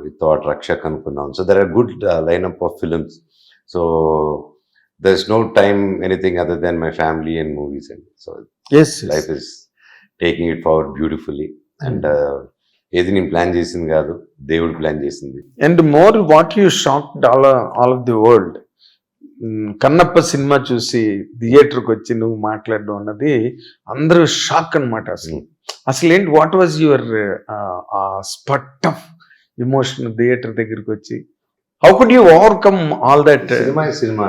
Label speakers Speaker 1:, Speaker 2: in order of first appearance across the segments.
Speaker 1: We thought Rakshak అనుకున్నాం. So there are good lineup of films. So there's no time anything other than my family and movies. And so
Speaker 2: yes,
Speaker 1: life is taking it forward beautifully. And ఏది నేను plan చేసింది కాదు, దేవుడు plan చేసింది.
Speaker 2: And more what you shocked all of the world, Kannappa cinema చూసి థియేటర్కి వచ్చి నువ్వు మాట్లాడడం అన్నది అందరూ షాక్ అనమాట. అసలు ఏంటి, what was your spot of emotion theatre దగ్గరికి వచ్చి? How could you overcome all that?
Speaker 1: Cinema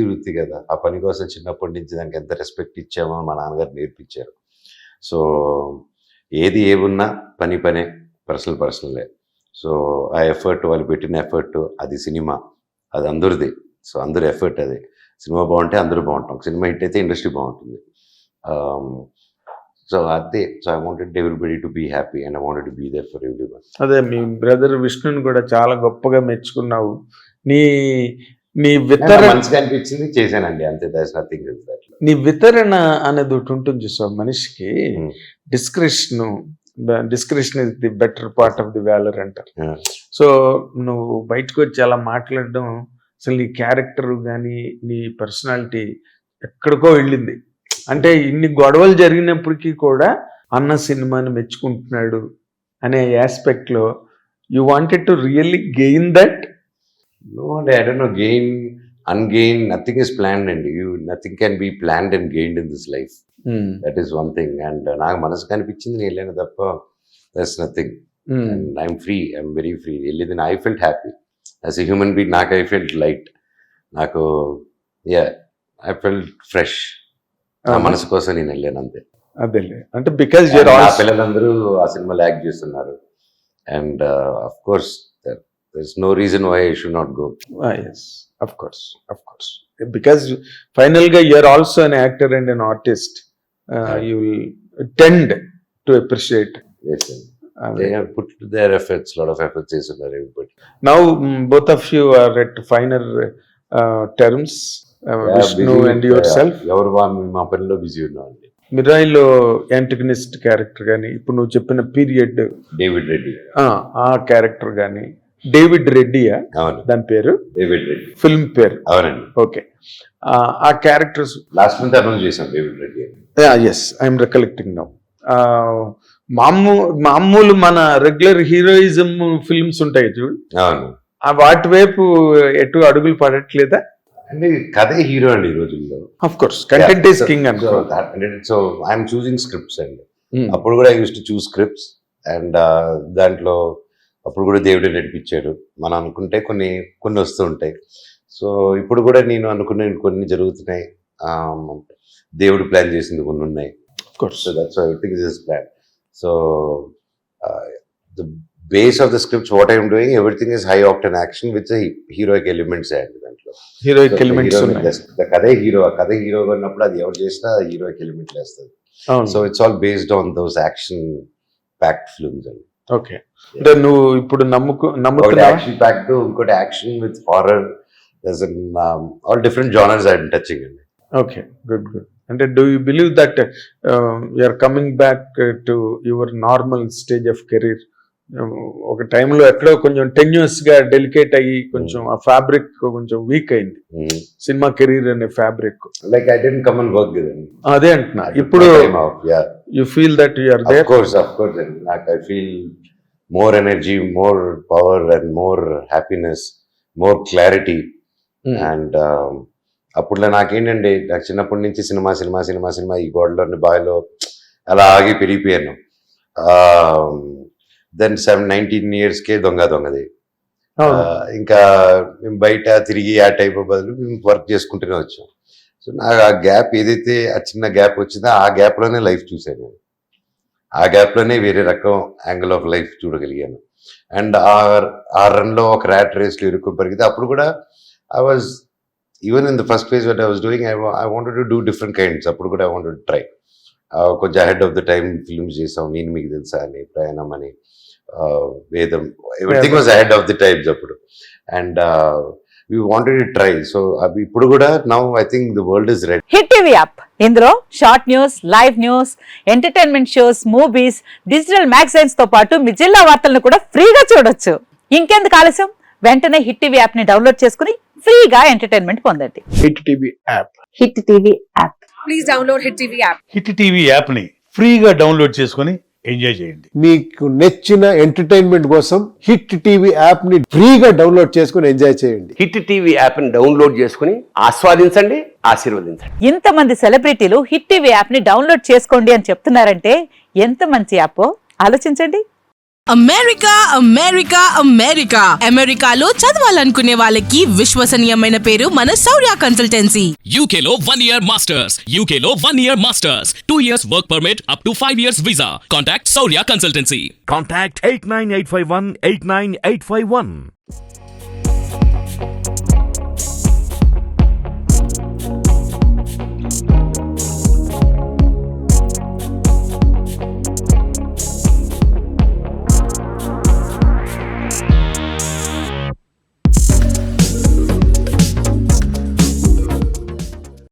Speaker 1: వృత్తి కదా, ఆ పని కోసం చిన్నప్పటి నుంచి దానికి ఎంత రెస్పెక్ట్ ఇచ్చామో మా నాన్నగారు నేర్పించారు. సో ఏది ఏమున్నా పనే, పర్సనలే. సో ఆ ఎఫర్ట్, వాళ్ళు పెట్టిన ఎఫర్ట్, అది సినిమా, అది అందరిది. సో అందరు ఎఫర్ట్ అది. సినిమా బాగుంటే అందరూ బాగుంటాం, సినిమా హిట్ అయితే ఇండస్ట్రీ బాగుంటుంది. సో అదే. So I wanted everybody to be happy and I wanted to be there for everyone.
Speaker 2: అదే, మీ బ్రదర్ విష్ణుని కూడా చాలా గొప్పగా మెచ్చుకున్నావు. నీ వితరణ
Speaker 1: మంచిగా అనిపించింది, చేశానండి, అంతే. That's nothing else.
Speaker 2: నీ వితరణ అనేది ఒకటి ఉంటుంది సో మనిషికి. Description is the better part of the valour అంటారు. సో నువ్వు బయటకు వచ్చి అలా మాట్లాడడం, అసలు నీ క్యారెక్టర్ కానీ నీ పర్సనాలిటీ ఎక్కడికో వెళ్ళింది. అంటే ఇన్ని గొడవలు జరిగినప్పటికీ కూడా అన్న సినిమాని మెచ్చుకుంటున్నాడు అనే ఆస్పెక్ట్లో you wanted to really gain that?
Speaker 1: No, I don't know, gain, ungain, nothing is planned, and nothing can be planned and gained in this life. That is one thing. And నాకు మనసు కనిపించింది నేను వెళ్ళాను తప్ప, that's nothing. And I'm free, I'm very free. వెళ్ళింది, I felt happy as a human being. నాకు I felt light. నాకు I felt fresh. నా మనసు కోసం నేను వెళ్ళాను అంతే.
Speaker 2: అదేలే, అంటే బికాజ్
Speaker 1: పిల్లలందరూ ఆ సినిమాలో యాక్ట్ చేస్తున్నారు. And of course there's no reason why I should not go.
Speaker 2: Yes, of course. Because finally you're also an actor and an artist. You will tend to appreciate.
Speaker 1: Yes, they have put their efforts, lot of efforts is in everybody.
Speaker 2: Now both of you are at finer terms, Vishnu busy, and yourself.
Speaker 1: ఎవరు మా పనిలో busy ఉన్నామండి.
Speaker 2: మిరాయిలో antagonist character కానీ, ఇప్పుడు నువ్వు చెప్పిన period
Speaker 1: David Reddy
Speaker 2: ఆ character కానీ, డేవిడ్ రెడ్డియా దాని పేరు?
Speaker 1: డేవిడ్ రెడ్డి
Speaker 2: ఫిల్మ్ పేరు.
Speaker 1: అవునండి.
Speaker 2: ఓకే. ఆ క్యారెక్టర్స్
Speaker 1: లాస్ట్ మంత్ అనౌన్స్ చేశాం, David Reddy.
Speaker 2: Yes, I'm recollecting now. మామూలు మన రెగ్యులర్ హీరోయిజం ఫిల్మ్స్ ఉంటాయి చూడు, వాటి వైపు ఎటు అడుగులు పడట్లేదా?
Speaker 1: అంటే కథే హీరో అండి ఈ రోజుల్లో.
Speaker 2: Of course, content is king and
Speaker 1: so I'm choosing scripts అండి. అప్పుడు కూడా I use to choose scripts. And దాంట్లో అప్పుడు కూడా దేవుడే నడిపించాడు. మనం అనుకుంటే కొన్ని వస్తూ ఉంటాయి. సో ఇప్పుడు కూడా నేను అనుకునే కొన్ని జరుగుతున్నాయి. దేవుడు ప్లాన్ చేసింది కొన్ని ఉన్నాయి. So that's everything is his plan. So the base of the scripts what I'm doing, everything is high octane action with heroic elements అండి. దాంట్లో
Speaker 2: హీరోయిక్ ఎలిమెంట్స్,
Speaker 1: కథే హీరో ఉన్నప్పుడు అది ఎవరు చేసినా హీరోయిక్ ఎలిమెంట్ వేస్తుంది. So it's all based on those action packed films అండి.
Speaker 2: Okay. అంటే నువ్వు ఇప్పుడు నమ్ముతున్నా
Speaker 1: యాక్షన్ ప్యాక్డ్, ఇంకోటి action with horror, all different genres I am touching అండి.
Speaker 2: Okay, good. అంటే do you believe that you are coming back to your normal stage of career? ఒక టైంలో ఎక్కడో కొంచెం టెన్యూస్ గా డెలికేట్ అయ్యి కొంచెం ఆ ఫ్యాబ్రిక్ కొంచెం వీక్ అయింది, సినిమా కెరీర్ అనే fabric.
Speaker 1: Like I didn't come and work with him.
Speaker 2: అదే అంటున్నా. ఇప్పుడు you feel that you are there?
Speaker 1: Of course నాకు I feel more energy, more power and more happiness, more clarity. And అప్పుడులో నాకేంటండి, నాకు చిన్నప్పటి నుంచి cinema ఈ గోడలోని బావిలో అలా ఆగి పెరిగిపోయాను. దెన్ 19 yearsకే దొంగది. ఇంకా మేము బయట తిరిగి ఆ టైప్ బదులు మేము వర్క్ చేసుకుంటూనే వచ్చాం. సో నాకు ఆ గ్యాప్ ఏదైతే ఆ చిన్న గ్యాప్ వచ్చిందో ఆ గ్యాప్లోనే లైఫ్ చూశాను నేను. ఆ గ్యాప్లోనే వేరే రకం యాంగిల్ ఆఫ్ లైఫ్ చూడగలిగాను. అండ్ ఆ రన్లో ఒక ర్యాట్ రేస్లో ఇరుక్కుని పరిగితే అప్పుడు కూడా I was even in the first phase what I was doing, I wanted to do different kinds. అప్పుడు కూడా ఐ వాంటెడ్ టు ట్రై. కొంచెం ahead of the time films చేసాం. నేను మీకు తెలుసా అని, ప్రయాణం అని, Vedam, everything was ahead of the times అప్పుడు. And we wanted to try. So అవి ఇప్పుడు కూడా now I think the world is ready.
Speaker 3: Hit TV app ఇందులో short news, live news, entertainment shows, movies, digital magazines తో పాటు మీ జిల్లా వార్తలను కూడా ఫ్రీగా చూడొచ్చు. ఇంకెందుకు ఆలస్యం, వెంటనే హిట్ టీవీ యాప్ ని డౌన్లోడ్ చేసుకుని ఫ్రీగా ఎంటర్టైన్మెంట్ పొందండి.
Speaker 2: Hit TV app.
Speaker 3: Hit TV app.
Speaker 4: Please download Hit TV app.
Speaker 5: Hit TV యాప్ని ఫ్రీగా డౌన్లోడ్ చేసుకొని ఎంజాయ్ చేయండి.
Speaker 6: మీకు నచ్చిన ఎంటర్టైన్మెంట్ కోసం హిట్ టీవీ యాప్ ని ఫ్రీగా డౌన్లోడ్ చేసుకుని ఎంజాయ్ చేయండి.
Speaker 7: హిట్ టీవీ యాప్ని డౌన్లోడ్ చేసుకుని ఆస్వాదించండి, ఆశీర్వదించండి.
Speaker 3: ఇంతమంది సెలబ్రిటీలు హిట్ టీవీ యాప్ ని డౌన్లోడ్ చేసుకోండి అని చెప్తున్నారంటే ఎంత మంచి యాప్ ఆలోచించండి.
Speaker 4: అమెరికా అమెరికా అమెరికా అమెరికాలో చదవాలనుకునే వాళ్ళకి విశ్వసనీయమైన పేరు మన శౌర్య consultancy.
Speaker 8: UK Law 1 Year Masters. UK Law 1 Year Masters. 2 years work permit up to 5 years visa. Contact Saurya Consultancy.
Speaker 9: Contact 89851 89851.